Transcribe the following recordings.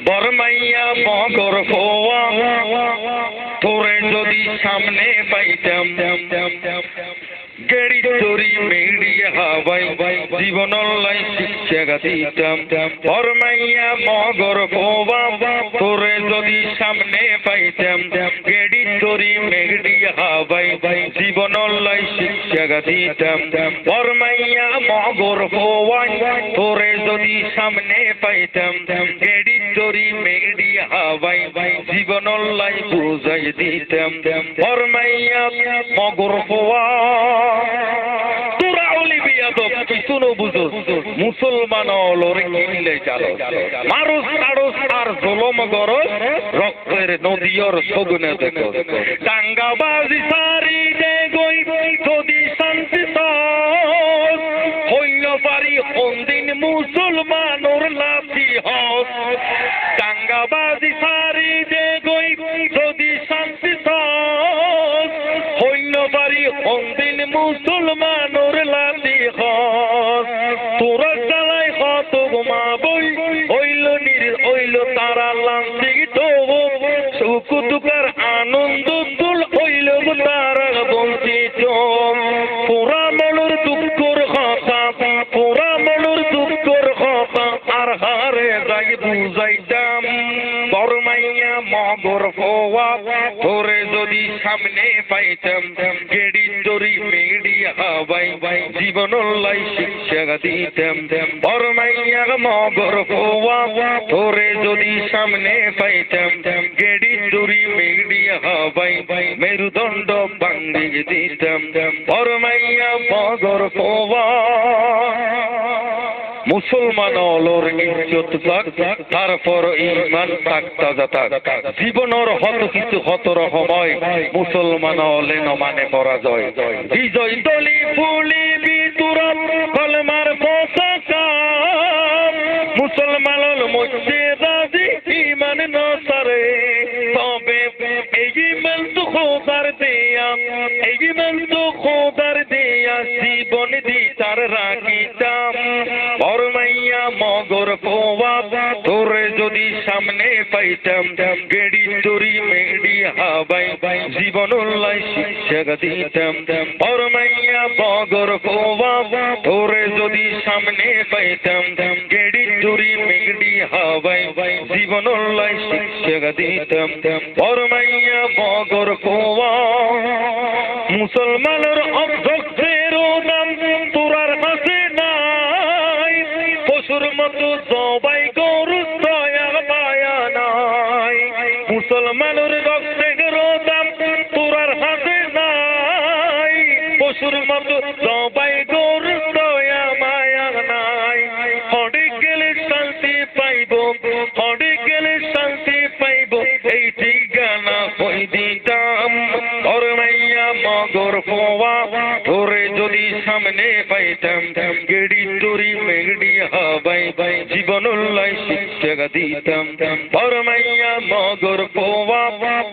বরমাইয়া মগর ফোয়া তোরে যদি সামনে পাইতাম গেড়ি চুরি মেড়ি হাওয়াই জীবন লাই শিক্ষা দিতাম বরমাইয়া মগর ফোয়া তোরে যদি সামনে পাইতাম গেড়ি চুরি মেড়ি হাওয়াই জীবন লাই শিক্ষা দিতাম বরমাইয়া মগর ফোয়া তোরে যদি সামনে পাইতাম গেড়ি চুরি মেড়ি হাওয়াই জীবন লাই বুঝাই দিতাম বরমাইয়া মগর ফোয়া তোরা ওলি বিয়াদব কিছু ন বুঝো মুসলমান লড়ে কিনলে চালো মারুস তাড়ুস আর জলম গরজ রক্তের নদীর সগুনে দেখো টাঙ্গাবাজি সারি দে গই যদি শান্তি হইল পারি কোনদিন মুসলমানোর লাঠি হস টাঙ্গাবাজি সারি দে গই যদি শান্তি হইল পারি কোনদিন মুসলমানোর লাঠি হস তোরা চালাই কত গোমা বই হইল হইল তারা লাঞ্চি তো সুখ দুঃখের আনন্দ তুল হইল তারা বঞ্চিত তোরা মনুর দুঃখর কথা তোরা মনুর দুঃখর কথা আর হারে যাই বুঝাইতাম বরমাইয়া মগর ফোয়া তোরে যদি সামনে পাইতাম গেড়ি চুরি মেড়ি হাওয়াই জীবন লাই শিক্ষা দিতাম বরমাইয়া মগর ফোয়া তোরে যদি সামনে পাইতাম গেড়ি চুরি মেড়ি হাওয়াই মেরুদণ্ড ভাঙ্গি দিতাম বরমাইয়া মগর ফোয়া মুসলমান অলর ইজ্জত থাক তারপর ইমান থাক তাজা থাক জীবনের হত কিছু হতর সময় মুসলমান হলে নমানে পরাজয় বিজয় দলি ফুলি বিতুরত কলমার পতাকা মুসলমানল মধ্যে রাজি ইমান নসারে তবে এই ইমান তো খোদার দেয়া এই ইমান তো খোদার দেয়া জীবন দিতার রাখিতাম বরমাইয়া মগর ফোয়া তোরে যদি সামনে পাইতাম গেড়ি চুরি মেড়ি হাওয়াই জীবন লাই শিক্ষা দিতাম বরমাইয়া মগর ফোয়া তোরে যদি সামনে পাইতাম গেড়ি চুরি মেড়ি হাওয়াই জীবন লাই শিক্ষা দিতাম বরমাইয়া মগর ফোয়া মুসলমানের অধ্যক্ষের নাম তোরার কাছে নাই পশুর মতো জবাই গরু দয়া পায়া নাই মুসলমানের রক্তের দাম তোরার হাতে নাই পশুর মতো জবাই গরু দয়া মায়া নাই হড়ে গেলে শান্তি পাইব হড়ে গেলে শান্তি পাইব এই ঠিকানা কই দিতাম বরমাইয়া মগর ফোয়া তোরে যদি সামনে পাইতাম গেড়ি চুরি মেঘড়ি হাওয়াই জীবন লাই শিক্ষা দিতাম বরমাইয়া মগর ফোয়া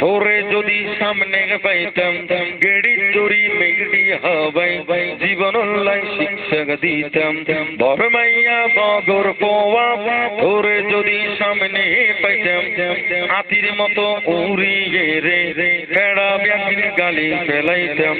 তোরে যদি সামনে পাইতাম গেড়ি চুরি মেঘড়ি হাওয়াই জীবন লাই শিক্ষা দিতাম বরমাইয়া মগর ফোয়া তোরে যদি সামনে পাইতাম হাতির মতো উড়িয়ে রে ফেড়া ব্যাগির গালি ফেলাইতাম